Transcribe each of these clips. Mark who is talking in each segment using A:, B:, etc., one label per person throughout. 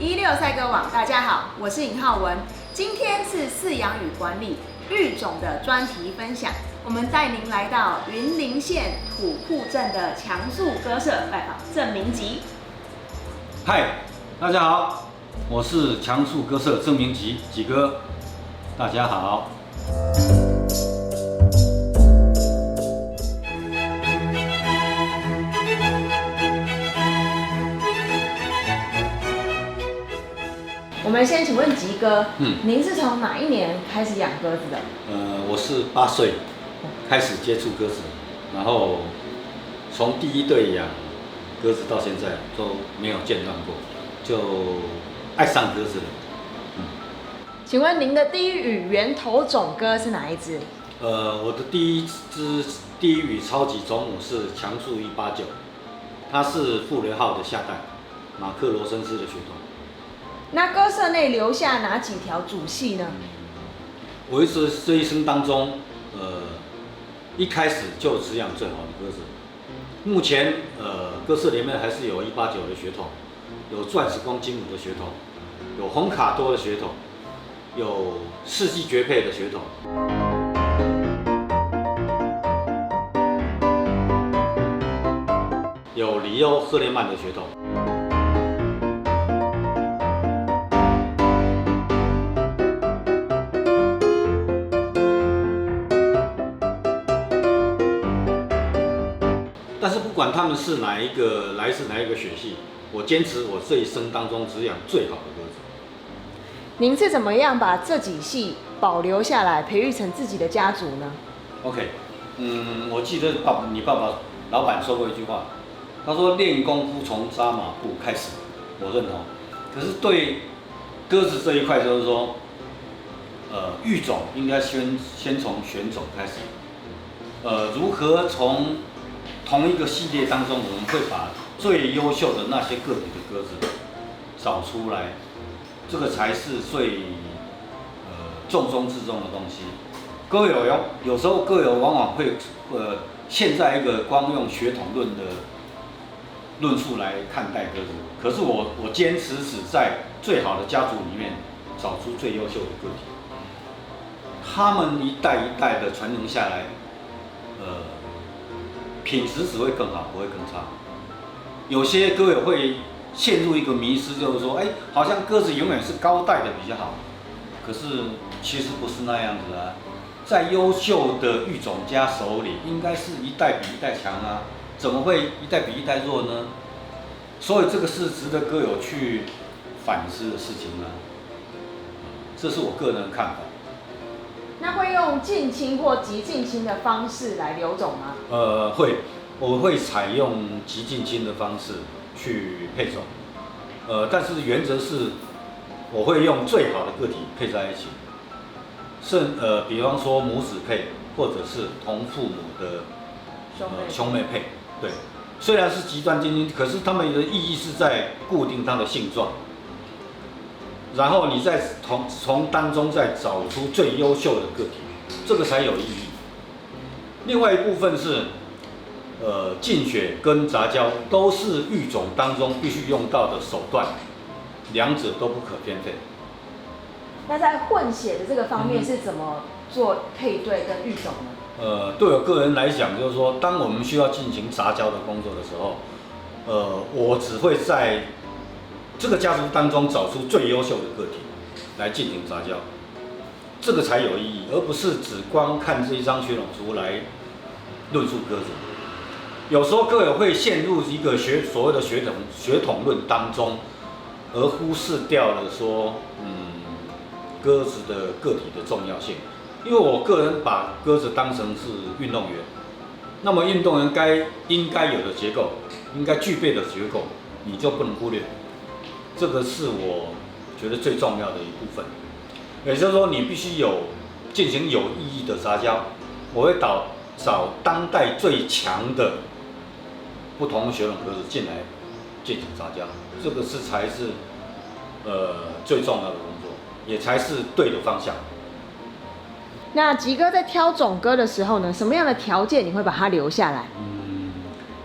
A: 16赛鸽网，大家好，我是尹浩文。今天是饲养与管理育种的专题分享，我们带您来到云林县土库镇的强速鸽舍拜访郑明吉。
B: 嗨，大家好，我是强速鸽舍郑明吉，吉哥，大家好。
A: 我们先请问吉哥，您是从哪一年开始养鸽子的？
B: 我是8岁开始接触鸽子，然后从第一对养鸽子到现在都没有间断过，就爱上鸽子了。
A: 请问您的第一羽圆头种鸽是哪一只？
B: 我的第一羽超级种母是强速189，它是傅雷号的下代，马克罗森斯的血统。
A: 那鸽舍内留下哪几条主系呢？
B: 我这一生当中，一开始就只养最好的鸽子。目前，鸽舍里面还是有189的血统，有钻石光金母的血统，有红卡多的血统，有世纪绝配的血统。有里欧赫雷曼的血统。但是不管他们是来自哪一个血系，我坚持我这一生当中只养最好的鸽子。
A: 您是怎么样把这几系保留下来，培育成自己的家族呢
B: ？OK， 我记得你爸爸老板说过一句话，他说练功夫从扎马步开始，我认同。可是对鸽子这一块就是说，育种应该先从选种开始，如何从同一个系列当中，我们会把最优秀的那些个体的鸽子找出来，这个才是最重中之重的东西。鸽友有时候鸽友往往会陷在一个光用血统论的论述来看待鸽子，可是我坚持只在最好的家族里面找出最优秀的个体，他们一代一代的传承下来，品质只会更好，不会更差。有些鸽友会陷入一个迷思，就是说，好像鸽子永远是高代的比较好，可是其实不是那样子啊。在优秀的育种家手里，应该是一代比一代强啊，怎么会一代比一代弱呢？所以这个是值得鸽友去反思的事情啊。这是我个人的看法。
A: 那会用近亲或极近亲的方式来留种吗？
B: 我会采用极近亲的方式去配种，但是原则是我会用最好的个体配在一起，比方说母子配，或者是同父母的兄妹配，对，虽然是极端近亲，可是它们的意义是在固定它的性状。然后你再从当中再找出最优秀的个体，这个才有意义。另外一部分是，浸血跟杂交都是育种当中必须用到的手段，两者都不可偏废。
A: 那在混血的这个方面是怎么做配对跟育种呢？
B: 对我个人来讲，就是说，当我们需要进行杂交的工作的时候，我只会在这个家族当中找出最优秀的个体来进行杂交，这个才有意义，而不是只光看这一张血统图来论述鸽子。有时候鸽友会陷入一个所谓的血统论当中，而忽视掉了说，鸽子的个体的重要性。因为我个人把鸽子当成是运动员，那么运动员应该有的结构，应该具备的结构，你就不能忽略。这个是我觉得最重要的一部分，也就是说，你必须进行有意义的杂交。我会找当代最强的不同血统鸽子进来进行杂交，这个才是最重要的工作，也才是对的方向。
A: 那吉哥在挑种鸽的时候呢，什么样的条件你会把它留下来？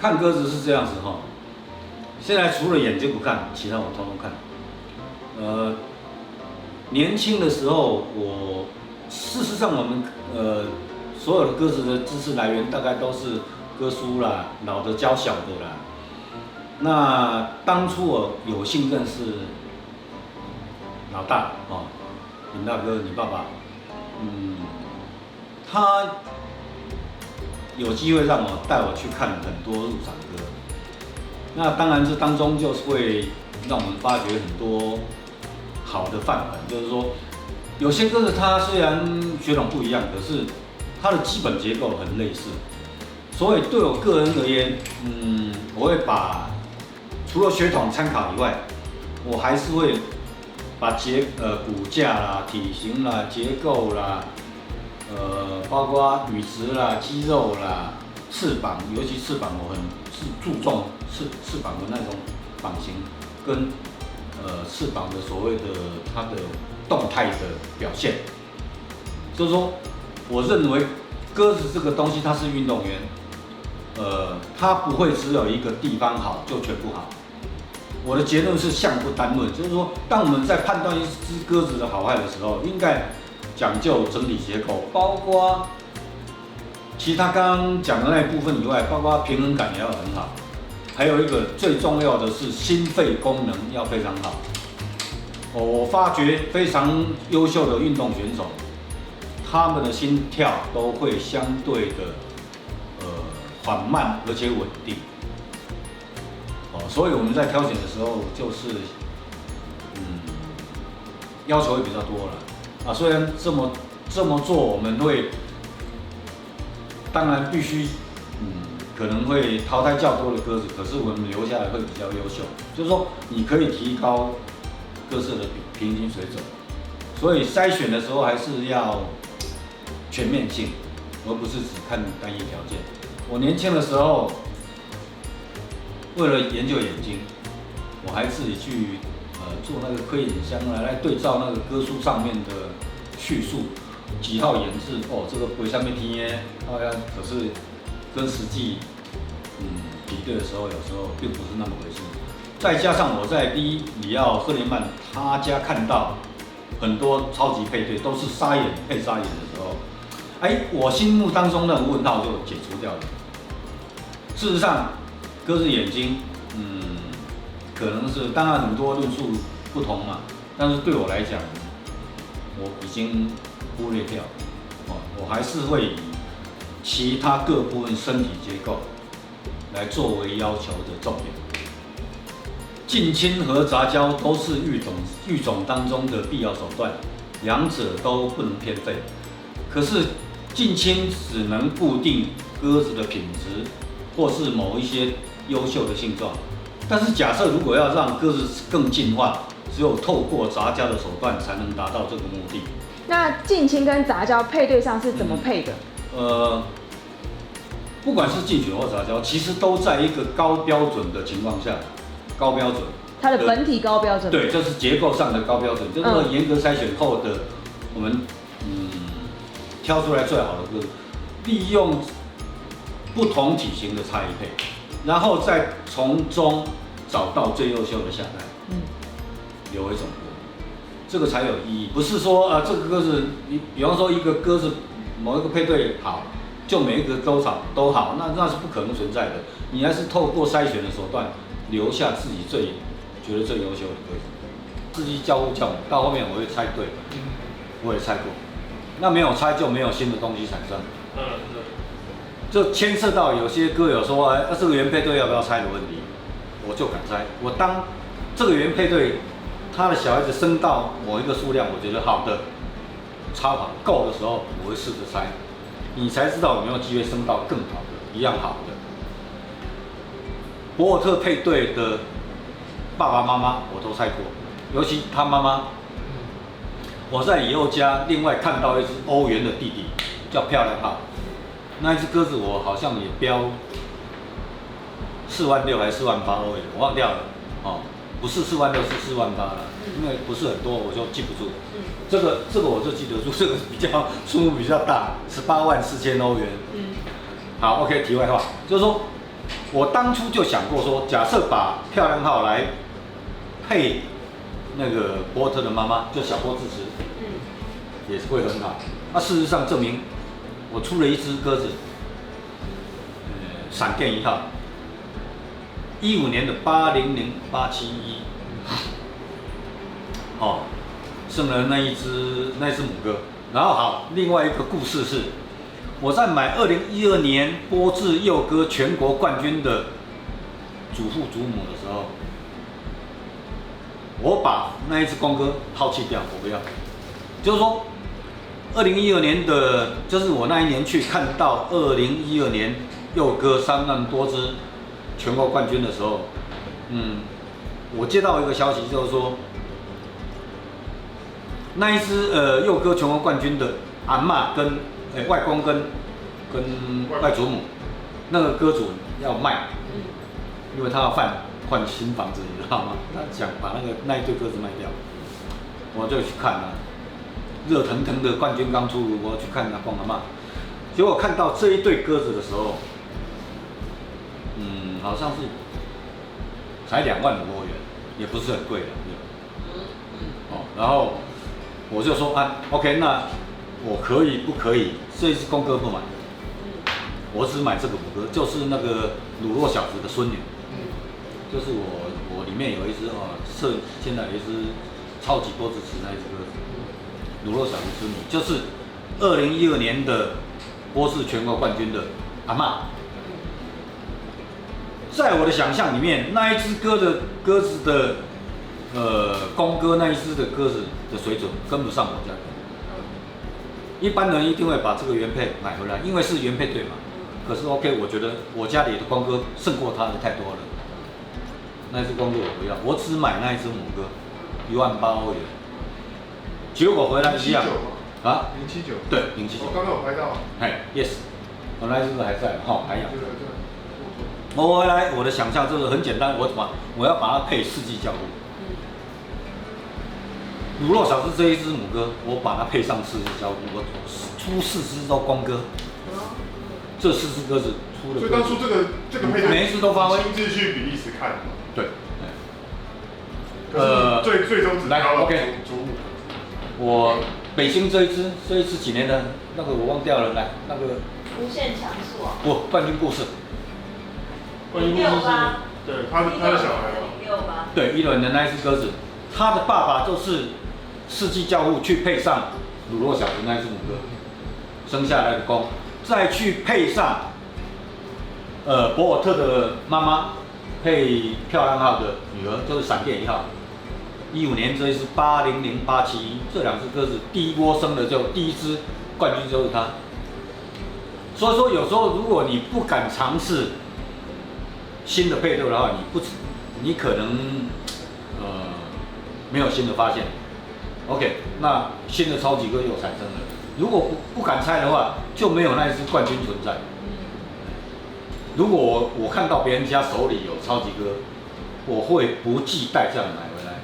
B: 看鸽子是这样子哈，现在除了眼睛不看，其他我通通看。年轻的时候，事实上我们所有的鸽子的知识来源大概都是歌书啦，老的教小的啦。那当初我有幸认识老大哦，林大哥，你爸爸，他有机会让我带我去看很多入场歌。那当然这当中就是会让我们发掘很多好的范本，就是说有些歌子它虽然血统不一样，可是它的基本结构很类似。所以对我个人而言，我会把除了血统参考以外，我还是会把骨架啦、体型啦、结构啦，包括羽质啦、肌肉啦、翅膀，尤其翅膀我很注重翅膀的那种膀型跟翅膀的所谓的它的动态的表现。就是说，我认为鸽子这个东西它是运动员。它不会只有一个地方好就全部好。我的结论是相不单论，就是说，当我们在判断一只鸽子的好坏的时候，应该讲究整体结构，包括其他刚刚讲的那一部分以外，包括平衡感也要很好，还有一个最重要的是心肺功能要非常好。我发觉非常优秀的运动选手，他们的心跳都会相对的缓慢而且稳定，所以我们在挑选的时候就是要求会比较多了虽然这么做，我们会当然必须可能会淘汰较多的鸽子，可是我们留下来会比较优秀，就是说你可以提高鸽舍的平均水准，所以筛选的时候还是要全面性，而不是只看单一条件。我年轻的时候，为了研究眼睛，我还自己去做那个窥眼箱来对照那个歌书上面的叙述，几号眼字这个鬼上面听耶，可是跟实际比对的时候，有时候并不是那么回事。再加上我在第一里奥赫连曼他家看到很多超级配对都是沙眼配沙眼的时候。我心目当中的问号就解除掉了。事实上，鸽子眼睛，可能是当然很多论述不同嘛，但是对我来讲，我已经忽略掉了。我还是会以其他各部分身体结构来作为要求的重点。近亲和杂交都是育种当中的必要手段，两者都不能偏废。可是近亲只能固定鸽子的品质，或是某一些优秀的性状。但是假设如果要让鸽子更进化，只有透过杂交的手段才能达到这个目的。
A: 那近亲跟杂交配对上是怎么配的？
B: 不管是近选或杂交，其实都在一个高标准的情况下，高标准。
A: 它的本体高标准。
B: 对，这是结构上的高标准，就是说严格筛选后的我们挑出来最好的鸽子，利用不同体型的差异配，然后再从中找到最优秀的下代，留为种鸽，这个才有意义。不是说这个鸽子，比方说一个鸽子某一个配对好，就每一个都好，那是不可能存在的。你还是透过筛选的手段，留下自己觉得最优秀的鸽子。自己交互教母，到后面我会猜对，我也猜过。那没有猜就没有新的东西产生。这牵涉到有些歌友说，这个原配对要不要猜的问题，我就敢猜。我当这个原配对他的小孩子生到某一个数量，我觉得好的，超好够的时候，我会试着猜，你才知道有没有机会生到更好的，一样好的。博尔特配对的爸爸妈妈我都猜过，尤其他妈妈。我在李后家另外看到一只欧元的弟弟，叫漂亮号。那一只鸽子我好像也标46000还是48000欧元，我忘掉了。不是46000是48000了，因为不是很多我就记不住。这个我就记得住，这个比较数目比较大，184000欧元。好 ，OK， 题外话就是说，我当初就想过说，假设把漂亮号来配那个波特的妈妈，就小波智慈，也是会很好。那事实上证明，我出了一只鸽子，闪电1号，15年的800871，哦，生了那一只母鸽。然后好，另外一个故事是，我在买2012年波智幼鸽全国冠军的祖父祖母的时候，我把那一只公鸽抛弃掉，我不要。就是说，2012年的，就是我那一年去看到2012年幼鸽3万多只全国冠军的时候，我接到一个消息，就是说，那一只幼鸽全国冠军的阿嬷跟外公跟外祖母，那个鸽主要卖，因为他要换新房子，你知道吗？他想把那一对鸽子卖掉，我就去看了，热腾腾的冠军刚出炉，我去看阿公阿嬷，结果看到这一对鸽子的时候，好像是才2万多元，也不是很贵的，然后我就说OK， 那我可以不可以这一只公鸽不买？我只买这个母鸽，就是那个鲁洛小子的孙女，就是我里面有一只现在有一只超级波智慈那一只鸽子，鲁洛小子孙女，就是2012年的波智全国冠军的阿嬷。在我的想象里面，那一只鸽子的公鸽那一只的鸽子的水准跟不上我家。一般人一定会把这个原配买回来，因为是原配对嘛。可是 OK， 我觉得我家里的公鸽胜过它的太多了。那一只公鸽我不要，我只买那一只母鸽，18000欧元。结果回来一样啊，079，对，079。
C: 我刚刚有拍到。
B: yes， 我那一只还在，还养。我回来，我的想象就是很简单，我要把它配4季交互。鲁洛小子这一只母鸽，我把它配上4季交互，我出4只都公鸽。这4只鸽子出了。
C: 所以当初这个配对，
B: 每一只都发挥。
C: 亲自去比利时看的。
B: 对。
C: 最终只挑了
B: OK。我北京这一只几年的那个我忘掉了，来那个。
D: 无限强速啊。
B: 不，冠军故事。
C: 冠军故事是。对，他的小孩
D: 吗？
B: 对，16年的那一只鸽子，他的爸爸就是4季交互去配上鲁洛小子那一只母鸽生下来的公，再去配上博尔特的妈妈配漂亮号的女儿，就是闪电1号。15年这一只800871，这2只鸽子第一波生的就第一只冠军就是他。所以说有时候如果你不敢尝试新的配对的话，你可能没有新的发现。OK， 那新的超级鸽又产生了。如果不敢猜的话，就没有那一只冠军存在。如果我看到别人家手里有超级鸽，我会不计代价买回来。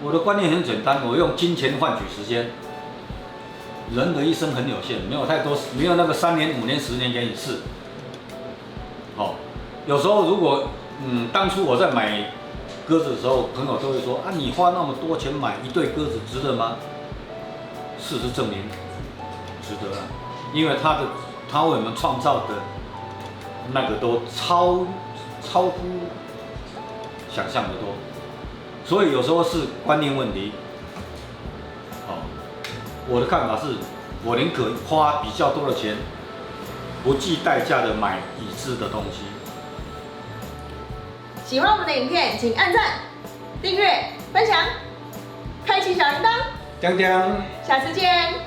B: 我的观念很简单，我用金钱换取时间。人的一生很有限，没有那个3年、5年、10年给你试。有时候如果当初我在买鸽子的时候，朋友都会说你花那么多钱买一对鸽子值得吗？事实证明值得啊，因为他为我们创造的那个都超乎想象的多，所以有时候是观念问题。我的看法是，我宁可花比较多的钱，不计代价的买已知的东西。
A: 喜欢我们的影片，请按赞、订阅、分享、开启小铃铛。
B: 锵锵，
A: 下次见。